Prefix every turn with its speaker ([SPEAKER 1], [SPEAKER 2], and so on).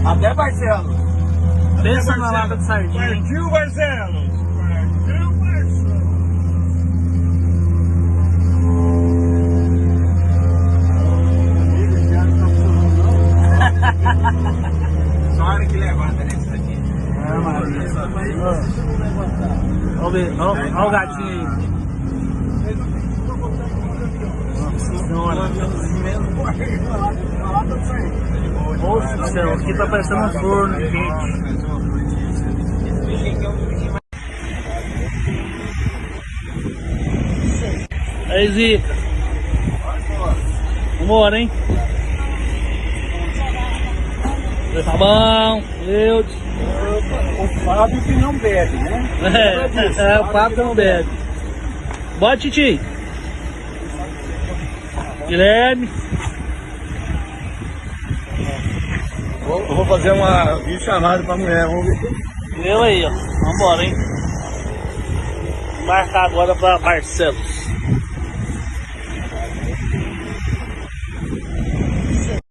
[SPEAKER 1] Até Barcelos.
[SPEAKER 2] Pensa na lata de sardinha.
[SPEAKER 3] Partiu, Barcelos. Partiu, Barcelos.
[SPEAKER 1] Só a hora que levanta nesse daqui.
[SPEAKER 2] É, Maria. Olha o gatinho aí. Nossa senhora. Nossa do céu, aqui tá parecendo um forno quente. Aí, Zica. Vambora, hein? Tá bom, Deus.
[SPEAKER 1] O Fábio que não bebe, né?
[SPEAKER 2] É, o Fábio que não bebe. Bora, Titi. Guilherme.
[SPEAKER 3] Eu vou fazer uma chamada pra mulher, vamos ver.
[SPEAKER 2] Eu aí, ó. Vambora, hein? Marcar agora pra Barcelos.